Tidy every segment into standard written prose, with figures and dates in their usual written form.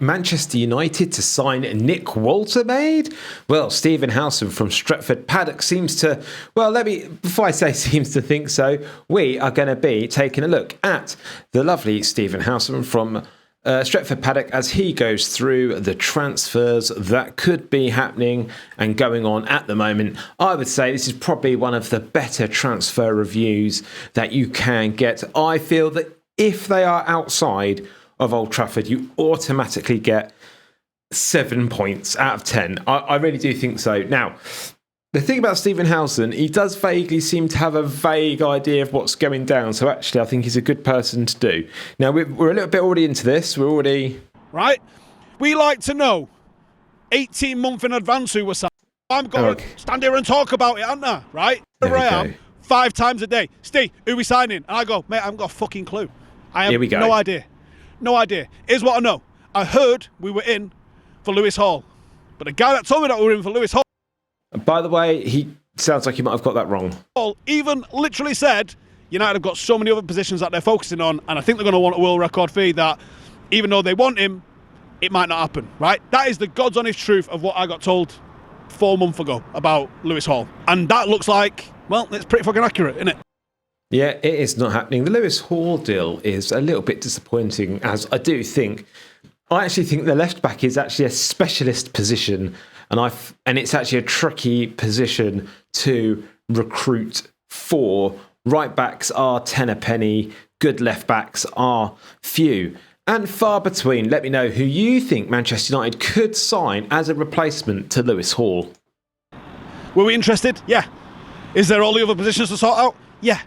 Manchester United to sign Nick Woltemade? Well, Stephen Howson from Stretford Paddock seems to, before I say seems to think so, we are going to be taking a look at the lovely Stephen Howson from Stretford Paddock as he goes through the transfers that could be happening and going on at the moment. I would say this is probably one of the better transfer reviews that you can get. I feel that if they are outside of Old Trafford, you automatically get 7 points out of 10. I really do think so. Now, the thing about Stephen Howson, he does vaguely seem to have a vague idea of what's going down. So actually, I think he's a good person to do. Now, we're a little bit already into this. We're already... Right? We like to know 18 months in advance who we're signing. I'm going to stand here and talk about it, aren't I? Right? There I am, 5 times a day. Steve, who we signing? And I go, mate, I haven't got a fucking clue. I have no idea. No idea. Here's what I know. I heard we were in for Lewis Hall. But the guy that told me that we were in for Lewis Hall... By the way, he sounds like he might have got that wrong. Even literally said, United have got so many other positions that they're focusing on, and I think they're going to want a world record fee that, even though they want him, it might not happen, right? That is the God's honest truth of what I got told 4 months ago about Lewis Hall. And that looks like, well, it's pretty fucking accurate, isn't it? Yeah, it is not happening. The Lewis Hall deal is a little bit disappointing, as I actually think the left back is actually a specialist position, and it's actually a tricky position to recruit for. Right backs are 10 a penny, good left backs are few and far between. Let me know who you think Manchester United could sign as a replacement to Lewis Hall. Were we interested? Yeah. Is there all the other positions to sort out? Yeah.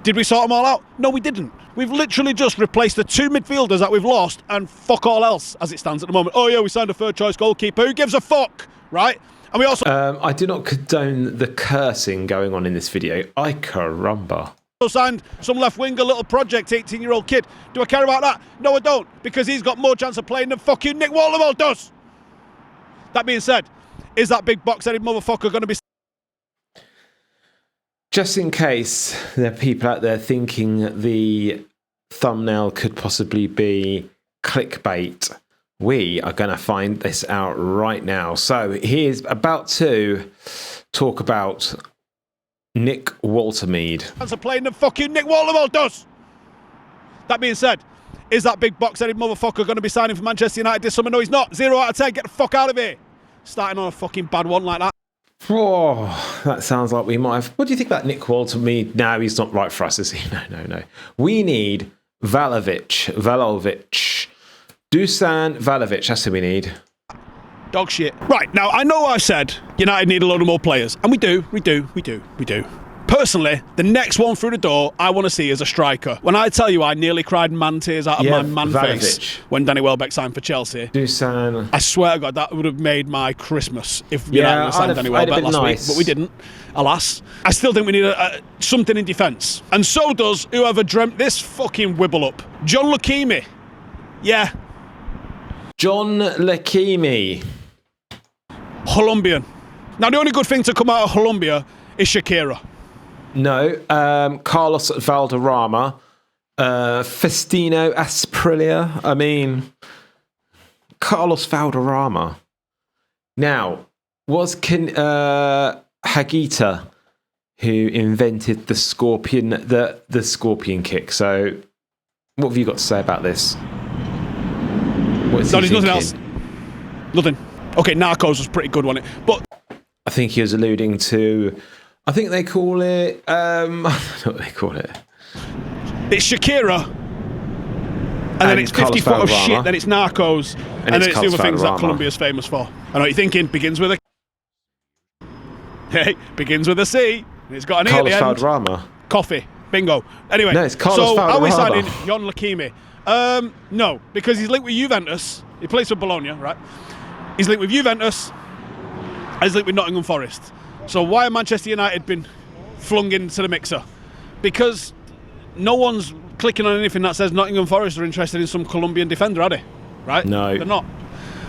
Did we sort them all out? No, we didn't. We've literally just replaced the 2 midfielders that we've lost and fuck all else as it stands at the moment. Oh yeah, we signed a third choice goalkeeper. Who gives a fuck, right? And we also... I do not condone the cursing going on in this video. Ay caramba. Signed some left winger, little project, 18-year-old kid. Do I care about that? No, I don't, because he's got more chance of playing than fucking Nick Woltemade does. That being said, is that big box-headed motherfucker going to be... Just in case there are people out there thinking the thumbnail could possibly be clickbait, we are going to find this out right now. So he is about to talk about Nick Woltemade. That's a playing than fucking Nick Woltemade does. That being said, is that big box-headed motherfucker going to be signing for Manchester United this summer? No, he's not. 0 out of 10. Get the fuck out of here. Starting on a fucking bad one like that. Oh, that sounds like we might have... What do you think about Nick Woltemade? No, he's not right for us, is he? No. We need Vlahovic. Dusan Vlahovic, that's who we need. Dog shit. Right, now, I know I said United need a load of more players. And we do. Personally, the next one through the door I want to see is a striker. When I tell you I nearly cried man tears out of my man face when Danny Welbeck signed for Chelsea. Dusan. I swear to God, that would have made my Christmas if United signed Danny Welbeck last week. But we didn't, alas. I still think we need something in defence. And so does whoever dreamt this fucking wibble up. John Lakimi. Yeah. John Lakimi. Colombian. Now, the only good thing to come out of Colombia is Shakira. No, Carlos Valderrama, Festino Asprilla. I mean, Carlos Valderrama. Now, was Hagita who invented the scorpion, the scorpion kick? So, what have you got to say about this? There's nothing else. Nothing. Okay, Narcos was pretty good, wasn't it? But I think he was alluding to. I think they call it... I don't know what they call it. It's Shakira. And then it's 50 foot of shit. Then it's Narcos. And then it's the other things that Colombia's famous for. I know what you're thinking. Begins with a... Hey, begins with a C. And it's got an E at the end. Valderrama. Coffee. Bingo. Anyway. No, it's Carlos Valderrama. So, are we signing John Lakimi? No, because he's linked with Juventus. He plays for Bologna, right? He's linked with Juventus. And he's linked with Nottingham Forest. So why have Manchester United been flung into the mixer? Because no one's clicking on anything that says Nottingham Forest are interested in some Colombian defender, are they? Right? No. They're not.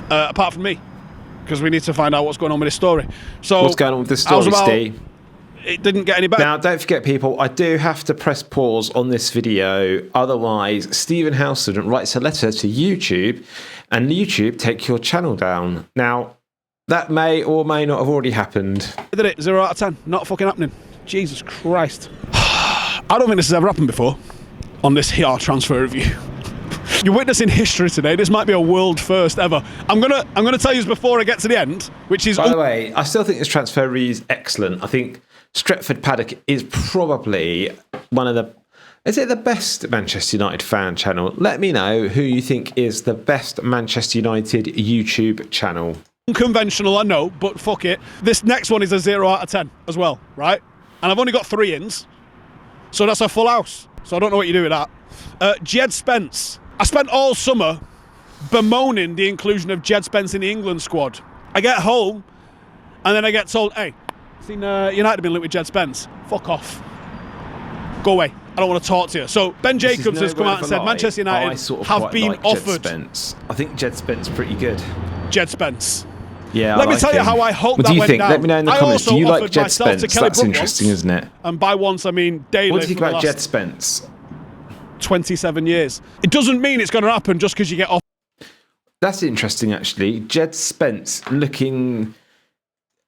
Apart from me. Because we need to find out what's going on with this story. So what's going on with this story, Steve? it didn't get any better. Now, don't forget, people, I do have to press pause on this video. Otherwise, Stephen Howson writes a letter to YouTube, and YouTube take your channel down. Now, that may or may not have already happened. Did it? 0 out of 10. Not fucking happening. Jesus Christ. I don't think this has ever happened before on this here transfer review. You're witnessing history today. This might be a world first ever. I'm gonna tell you this before I get to the end, which is... By the way, I still think this transfer review is excellent. I think Stretford Paddock is probably one of the... Is it the best Manchester United fan channel? Let me know who you think is the best Manchester United YouTube channel. Unconventional, I know, but fuck it. This next one is a 0 out of 10 as well, right? And I've only got 3 ins, so that's a full house. So I don't know what you do with that. Jed Spence. I spent all summer bemoaning the inclusion of Jed Spence in the England squad. I get home, and then I get told, hey, seen United have been linked with Jed Spence. Fuck off. Go away. I don't want to talk to you. So Ben Jacobs has come out and said Manchester United have been offered. Jed Spence. I think Jed Spence is pretty good. Jed Spence. Yeah, Let me tell you how I hope that went down. Let me know in the comments. Do you like Jed Spence? That's interesting, once, isn't it? And by once, I mean daily. What do you think about Jed Spence? 27 years. It doesn't mean it's going to happen just because you get off. That's interesting, actually. Jed Spence looking...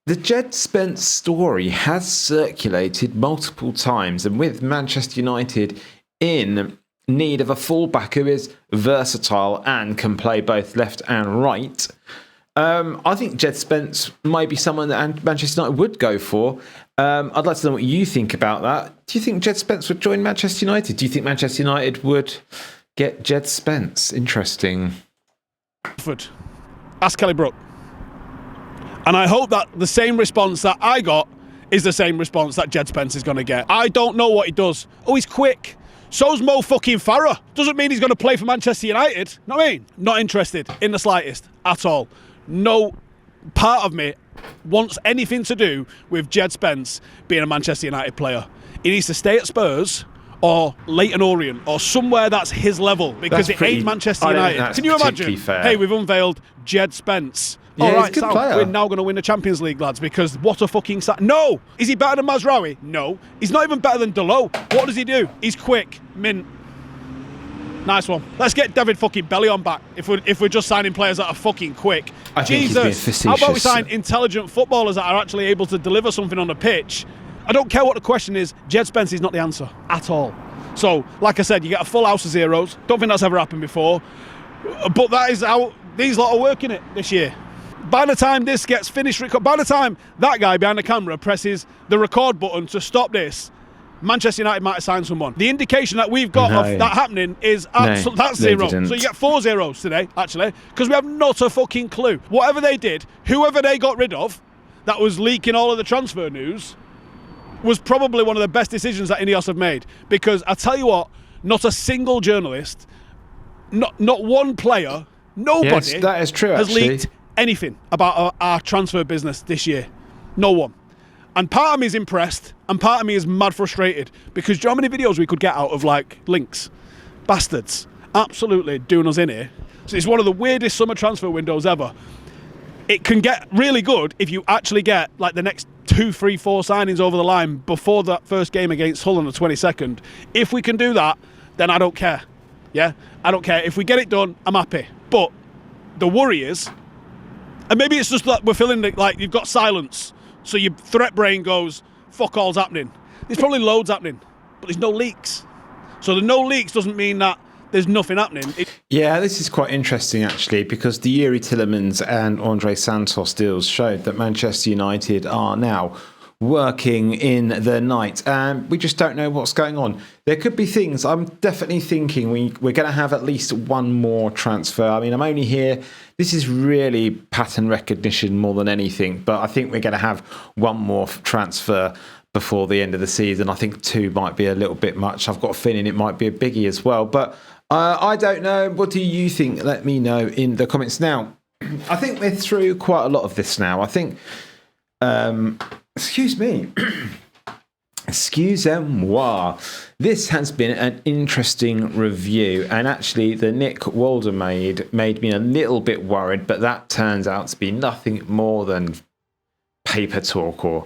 The Jed Spence story has circulated multiple times, and with Manchester United in need of a fullback who is versatile and can play both left and right, I think Jed Spence might be someone that Manchester United would go for. I'd like to know what you think about that. Do you think Jed Spence would join Manchester United? Do you think Manchester United would get Jed Spence? Interesting. Ask Kelly Brook. And I hope that the same response that I got is the same response that Jed Spence is going to get. I don't know what he does. Oh, he's quick. So's Mo fucking Farah. Doesn't mean he's going to play for Manchester United. Know what I mean? Not interested in the slightest at all. No part of me wants anything to do with Jed Spence being a Manchester United player. He needs to stay at Spurs or Leyton Orient or somewhere that's his level, because it ain't Manchester United. Can you imagine? Fair. Hey, we've unveiled Jed Spence. Yeah, all right, he's a good player. we're now going to win the Champions League, lads, because what a fucking... No! Is he better than Mazraoui? No. He's not even better than Dalot. What does he do? He's quick. Mint. Nice one. Let's get David fucking Bellion back if we're just signing players that are fucking quick. I think he's being facetious. How about we sign intelligent footballers that are actually able to deliver something on the pitch? I don't care what the question is. Jed Spence is not the answer at all. So, like I said, you get a full house of zeros. Don't think that's ever happened before. But that is how these lot are working it this year. By the time this gets finished, by the time that guy behind the camera presses the record button to stop this, Manchester United might have signed someone. The indication that we've got of that happening is absolutely that's 0. So you get 4 zeros today, actually, because we have not a fucking clue. Whatever they did, whoever they got rid of, that was leaking all of the transfer news, was probably one of the best decisions that Ineos have made. Because I tell you what, not a single journalist, not one player, nobody that is true, has leaked anything about our transfer business this year. No one. And part of me is impressed, and part of me is mad frustrated, because do you know how many videos we could get out of, like, links? Bastards. Absolutely doing us in here. So it's one of the weirdest summer transfer windows ever. It can get really good if you actually get, like, the next 2, 3, 4 signings over the line before that first game against Hull on the 22nd. If we can do that, then I don't care. Yeah? I don't care. If we get it done, I'm happy. But the worry is, and maybe it's just that we're feeling like you've got silence. So your threat brain goes, fuck all's happening. There's probably loads happening, but there's no leaks. So the no leaks doesn't mean that there's nothing happening. Yeah, this is quite interesting, actually, because the Yuri Tillemans and Andre Santos deals showed that Manchester United are now working in the night, and we just don't know what's going on. There could be things. I'm definitely thinking we're going to have at least one more transfer. I mean, I'm only here. This is really pattern recognition more than anything, but I think we're going to have one more transfer before the end of the season. I think 2 might be a little bit much. I've got a feeling it might be a biggie as well, but I don't know. What do you think? Let me know in the comments. Now, I think we're through quite a lot of this now. I think... excuse me. Excusez-moi. This has been an interesting review, and actually the Nick Woltemade made me a little bit worried, but that turns out to be nothing more than paper talk or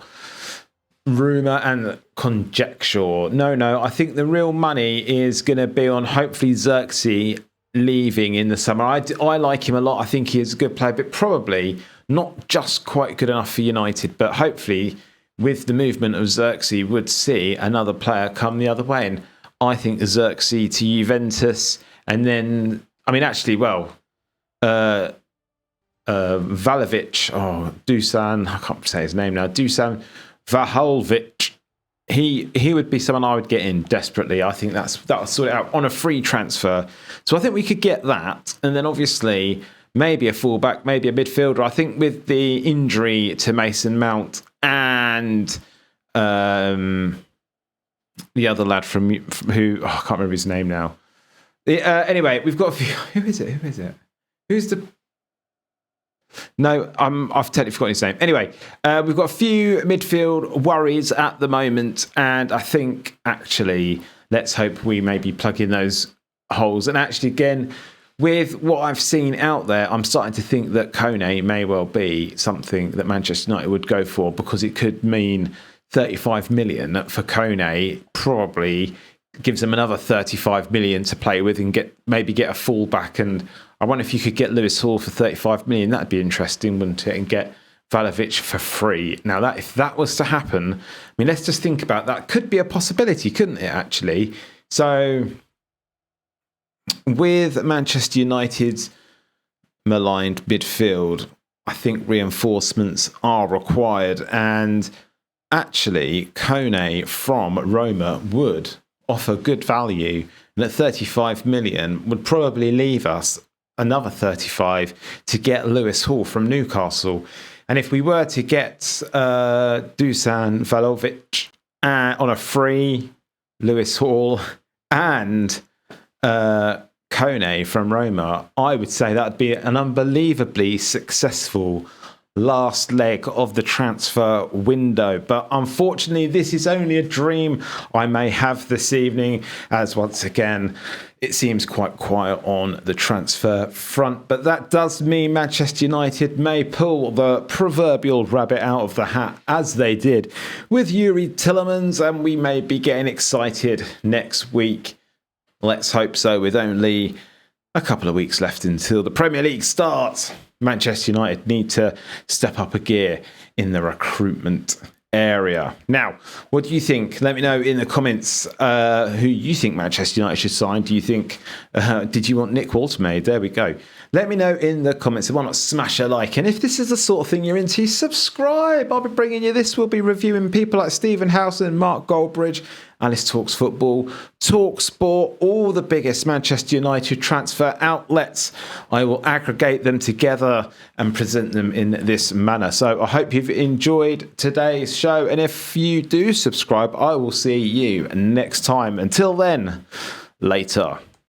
rumour and conjecture. No, I think the real money is going to be on hopefully Xerxes leaving in the summer. I like him a lot. I think he is a good player, but probably not just quite good enough for United. But hopefully, with the movement of Xerxes, would see another player come the other way. And I think Xerxes to Juventus, and then Dusan, I can't say his name now. Dusan Vlahovic. He would be someone I would get in desperately. I think that'll sort it out on a free transfer. So I think we could get that, and then obviously maybe a fullback, maybe a midfielder. I think with the injury to Mason Mount and the other lad from who I can't remember his name now. Anyway, we've got a few. Who is it? Who's the? No, I've totally forgotten his name. Anyway, we've got a few midfield worries at the moment, and I think actually let's hope we maybe plug in those holes. And actually, again, with what I've seen out there, I'm starting to think that Kone may well be something that Manchester United would go for, because it could mean 35 million for Kone, probably gives them another 35 million to play with and get a fullback. And I wonder if you could get Lewis Hall for 35 million. That'd be interesting, wouldn't it? And get Vlahovic for free. Now, if that was to happen, I mean, let's just think about that. Could be a possibility, couldn't it, actually? So, with Manchester United's maligned midfield, I think reinforcements are required. And actually, Kone from Roma would offer good value. And at 35 million would probably leave us another 35 to get Lewis Hall from Newcastle. And if we were to get Dusan Vlahovic on a free, Lewis Hall and Kone from Roma, I would say that would be an unbelievably successful last leg of the transfer window. But unfortunately, this is only a dream I may have this evening, as once again it seems quite quiet on the transfer front. But that does mean Manchester United may pull the proverbial rabbit out of the hat, as they did with Yuri Tillemans, and we may be getting excited next week. Let's hope so, with only a couple of weeks left until the Premier League starts. Manchester United need to step up a gear in the recruitment area. Now, what do you think? Let me know in the comments who you think Manchester United should sign. Do you think, did you want Nick Woltemade? There we go. Let me know in the comments. And why not smash a like? And if this is the sort of thing you're into, subscribe. I'll be bringing you this. We'll be reviewing people like Stephen Howson, Mark Goldbridge, Alice Talks Football, Talk Sport, all the biggest Manchester United transfer outlets. I will aggregate them together and present them in this manner. So I hope you've enjoyed today's show. And if you do subscribe, I will see you next time. Until then, later.